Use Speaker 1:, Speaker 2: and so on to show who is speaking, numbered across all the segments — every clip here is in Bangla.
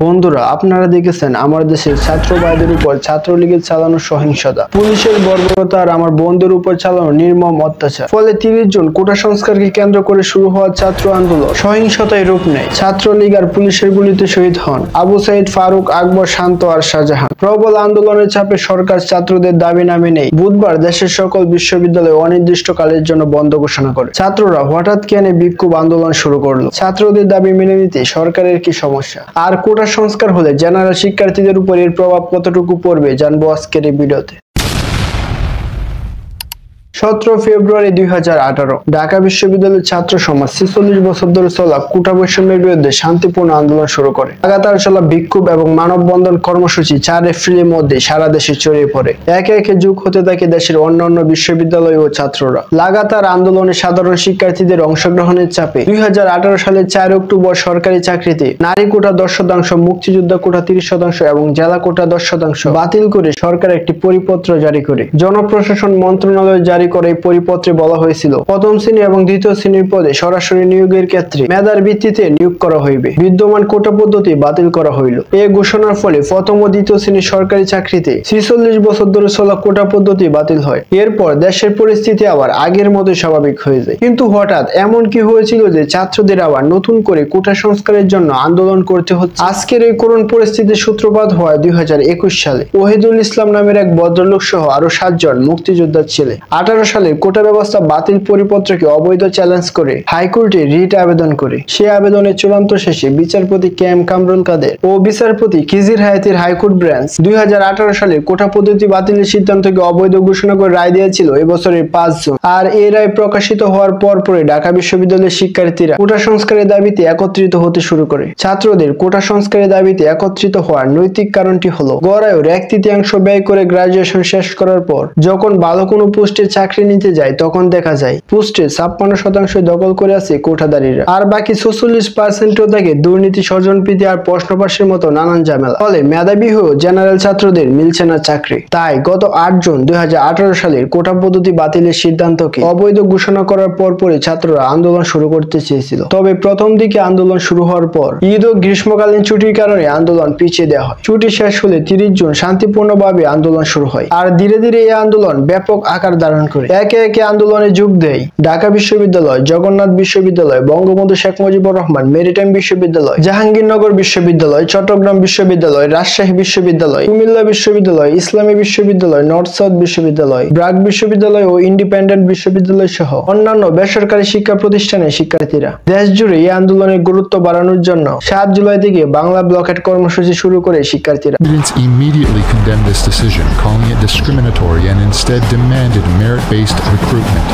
Speaker 1: বন্ধুরা, আপনারা দেখেছেন আমার দেশের ছাত্র ভাইদের উপর ছাত্রলীগের চালানো সহিংসতা, পুলিশের বর্বরতা আর আমার বন্ধুর উপর চালানো নির্মম অত্যাচার। ফলে 30 জুন কোটা সংস্কারকে কেন্দ্র করে শুরু হওয়া ছাত্র আন্দোলন সহিংসতায় রূপ নেয়। ছাত্রলীগ আর পুলিশের গুলিতে শহীদ হন আবু সাইদ, ফারুক, আকবর, শান্ত আর শাহজাহান। প্রবল আন্দোলনের চাপে সরকার ছাত্রদের দাবি না মেনেই বুধবার দেশের সকল বিশ্ববিদ্যালয় অনির্দিষ্টকালের জন্য বন্ধ ঘোষণা করে। ছাত্ররা হঠাৎ কেন বিক্ষোভ আন্দোলন শুরু করলো? ছাত্রদের দাবি মেনে নিতে সরকারের কি সমস্যা? আর কোটা সংস্কার হলে জেনারেল শিক্ষার্থীদের উপর এর প্রভাব কতটুকু পড়বে জানবো আজকের এই ভিডিওতে। 17 ফেব্রুয়ারি 2018 ঢাকা বিশ্ববিদ্যালয়ের ছাত্র সমাজ 46 বছর ধরে চলা কোটা বৈষম্যের বিরুদ্ধে শান্তিপূর্ণ আন্দোলন শুরু করে। লাগাতার চলা বিক্ষোভ এবং মানববন্ধন কর্মসূচি 4 এপ্রিলের মধ্যে সারা দেশে ছড়িয়ে পড়ে। একে একে যোগ হতে থাকে দেশের অন্যান্য বিশ্ববিদ্যালয় ও ছাত্ররা। লাগাতার আন্দোলনে সাধারণ শিক্ষার্থীদের অংশগ্রহণের চাপে 2018 সালের 4 অক্টোবর সরকারি চাকরিতে নারী কোটা 10%, মুক্তিযোদ্ধা কোটা 30% এবং জেলা কোটা 10% বাতিল করে সরকার একটি পরিপত্র জারি করে। জনপ্রশাসন মন্ত্রণালয় জারি করে এই পরিপত্রে বলা হয়েছিল, প্রথম শ্রেণী এবং দ্বিতীয় শ্রেণীর পদে সরাসরি নিয়োগের ক্ষেত্রে মেধার ভিত্তিতে নিয়োগ করা হইবে। বিদ্যমান কোটা পদ্ধতি বাতিল করা হইল। এই ঘোষণার ফলে প্রথম ও দ্বিতীয় শ্রেণীর সরকারি চাকরিতে 46 বছর ধরে চলা কোটা পদ্ধতি বাতিল হয়। এরপর দেশের পরিস্থিতি আবার আগের মতোই স্বাভাবিক হয়ে যায়। কিন্তু হঠাৎ এমন কি হয়েছিল যে ছাত্রদের আবার নতুন করে কোটা সংস্কারের জন্য আন্দোলন করতে হচ্ছে? আজকের এই করুণ পরিস্থিতির সূত্রপাত হয় 2021 সালে। ওহিদুল ইসলাম নামের এক ভদ্রলোক সহ আরো 7 জন মুক্তিযোদ্ধার ছেলে 18 সালের কোটা ব্যবস্থা বাতিল পরিপত্রকে অবৈধ চ্যালেঞ্জ করে হাইকোর্টে রিট আবেদন করে। সে আবেদনের চূড়ান্ত শেষে বিচারপতি কে এম কামরুল কাদের ও বিচারপতি খিজির হায়াতের হাইকোর্ট ব্রাঞ্চ 2018 সালের কোটা পদ্ধতি বাতিলের সিদ্ধান্তকে অবৈধ ঘোষণা করে রায় দিয়েছিল এবছরের 5 জুন। আর এই রায় প্রকাশিত হওয়ার পরপরই ঢাকা বিশ্ববিদ্যালয়ের শিক্ষার্থীরা কোটা সংস্কারের দাবিতে একত্রিত হতে শুরু করে। ছাত্রদের কোটা সংস্কারের দাবিতে একত্রিত হওয়ার নৈতিক কারণটি হলো, গড়ায়ও 1/3 ব্যয় করে গ্রাজুয়েশন শেষ করার পর যখন ভালো কোনো পোস্টে চাকরি নিতে যায় তখন দেখা যায় পোস্টে 56% দখল করে আছে কোটাদারীরা, আর বাকি 46% থাকে দুর্নীতি, স্বজনপ্রীতি আর প্রশ্নপাশের মতো নানান ঝামেলা। ফলে মেধাবী হয়েও জেনারেল ছাত্রদের মিলছে না চাকরি। তাই গত 8 জুন 2018 সালের কোটা পদ্ধতি বাতিলের সিদ্ধান্তকে অবৈধ ঘোষণা করার পরপরই ছাত্ররা আন্দোলন শুরু করতে চেয়েছিল। তবে প্রথম দিকে আন্দোলন শুরু হওয়ার পর ঈদ ও গ্রীষ্মকালীন ছুটির কারণে আন্দোলন পিছিয়ে দেওয়া হয়। ছুটি শেষ হলে 30 জুন শান্তিপূর্ণভাবে আন্দোলন শুরু হয়। আর ধীরে ধীরে এই আন্দোলন ব্যাপক আকার ধারণ করে। একে একে আন্দোলনে যোগ দেয় ঢাকা বিশ্ববিদ্যালয়, জগন্নাথ বিশ্ববিদ্যালয়, বঙ্গবন্ধু শেখ মুজিবুর রহমান মেরিটাইম বিশ্ববিদ্যালয়, জাহাঙ্গীরনগর বিশ্ববিদ্যালয়, চট্টগ্রাম বিশ্ববিদ্যালয়, রাজশাহী বিশ্ববিদ্যালয়, কুমিল্লা বিশ্ববিদ্যালয়, ইসলামী বিশ্ববিদ্যালয়, নর্থ সাউথ বিশ্ববিদ্যালয়, ব্রাক বিশ্ববিদ্যালয় ও ইন্ডিপেন্ডেন্ট বিশ্ববিদ্যালয় সহ অন্যান্য বেসরকারি শিক্ষা প্রতিষ্ঠানের শিক্ষার্থীরা। দেশ জুড়ে এই আন্দোলনের গুরুত্ব বাড়ানোর জন্য 7 জুলাই থেকে বাংলা ব্লকেট কর্মসূচি শুরু করে শিক্ষার্থীরা।
Speaker 2: Students immediately condemned this decision, calling it discriminatory and instead demanded merit-based recruitment.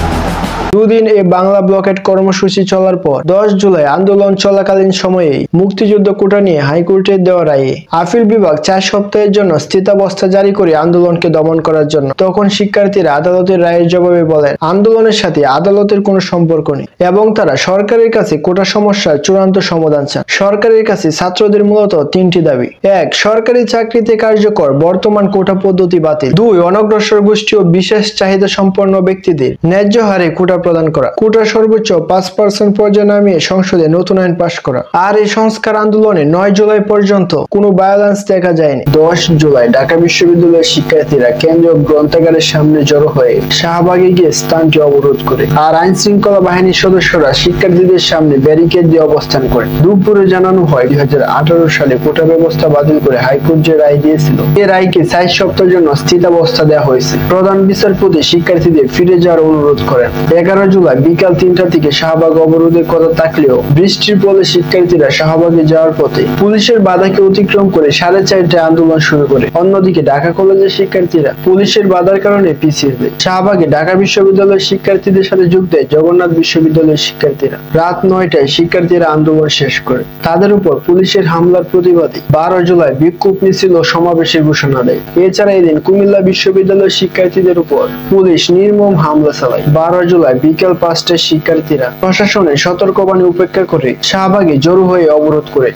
Speaker 1: দুদিন এই বাংলা ব্লকেট কর্মসূচি চলার পর 10 জুলাই আন্দোলন চলাকালীন সময়ে মুক্তিযুদ্ধ কোটা নিয়ে হাইকোর্টের দেওয়া রায়ে আপিল বিভাগ 4 সপ্তাহের জন্য স্থিতাবস্থা জারি করে আন্দোলনকে দমন করার জন্য। তখন শিক্ষার্থীরা আদালতের রায়ের জবাবে বলেন আন্দোলনের সাথে আদালতের কোনো সম্পর্ক নেই এবং তারা সরকারের কাছে কোটা সমস্যার চূড়ান্ত সমাধান চান। সরকারের কাছে ছাত্রদের মূলত 3টি দাবি: 1. সরকারি চাকরিতে কার্যকর বর্তমান কোটা পদ্ধতি বাতিল। 2. অনগ্রসর গোষ্ঠী ও বিশেষ চাহিদা সম্পন্ন ব্যক্তিদের ন্যায্য হারে কোটা প্রদান করা। কোটা সর্বোচ্চ 5% পর্যায়ে নামিয়ে সংসদে নতুন আইন পাশ করা। আর এই সংস্কার আন্দোলনে 9 জুলাই পর্যন্ত কোনো ভায়োলেন্স দেখা যায়নি। 10 জুলাই ঢাকা বিশ্ববিদ্যালয়ের শিক্ষার্থীরা কেন্দ্রীয় গ্রন্থাগারের সামনে জড়ো হয়ে শাহবাগে গিয়ে স্থানটি অবরোধ করে। আর আইন শৃঙ্খলা বাহিনীর সদস্যরা শিক্ষার্থীদের সামনে ব্যারিকেড দিয়ে অবস্থান করে। দুপুরে জানানো হয় 2018 সালে কোটা ব্যবস্থা বাতিল করে হাইকোর্ট যে রায় দিয়েছিল, এই রায়কে 4 সপ্তাহের জন্য স্থিতাবস্থা দেওয়া হয়েছে। প্রধান বিচারপতি শিক্ষার্থীদের ফিরে যাওয়ার অনুরোধ করেন। 11 জুলাই বিকাল 3টা থেকে শাহবাগ অবরোধের কথা থাকলেও বৃষ্টির ফলে শিক্ষার্থীরা শাহবাগে যাওয়ার পথে পুলিশের বাধাকে অতিক্রম করে 4:30টায় আন্দোলন শুরু করে। অন্যদিকে ঢাকা কলেজের শিক্ষার্থীরা পুলিশের বাধার কারণে পিছিয়ে যায়। শাহবাগে ঢাকা বিশ্ববিদ্যালয়ের শিক্ষার্থীদের সাথে যোগ দেয় জগন্নাথ বিশ্ববিদ্যালয়ের শিক্ষার্থীরা। রাত 9টায় শিক্ষার্থীরা আন্দোলন শেষ করে। তাদের উপর পুলিশের হামলার প্রতিবাদে 12 জুলাই বিক্ষোভ মিছিল ও সমাবেশের ঘোষণা দেয়। এছাড়া এদিন কুমিল্লা বিশ্ববিদ্যালয়ের শিক্ষার্থীদের উপর পুলিশ নির্মম হামলা চালায়। 12 জুলাই বিকেল 5টায় শিক্ষার্থীরা প্রশাসনের সতর্কবাণী উপেক্ষা করে শাহবাগে জড়ো হয়ে অবরোধ করে।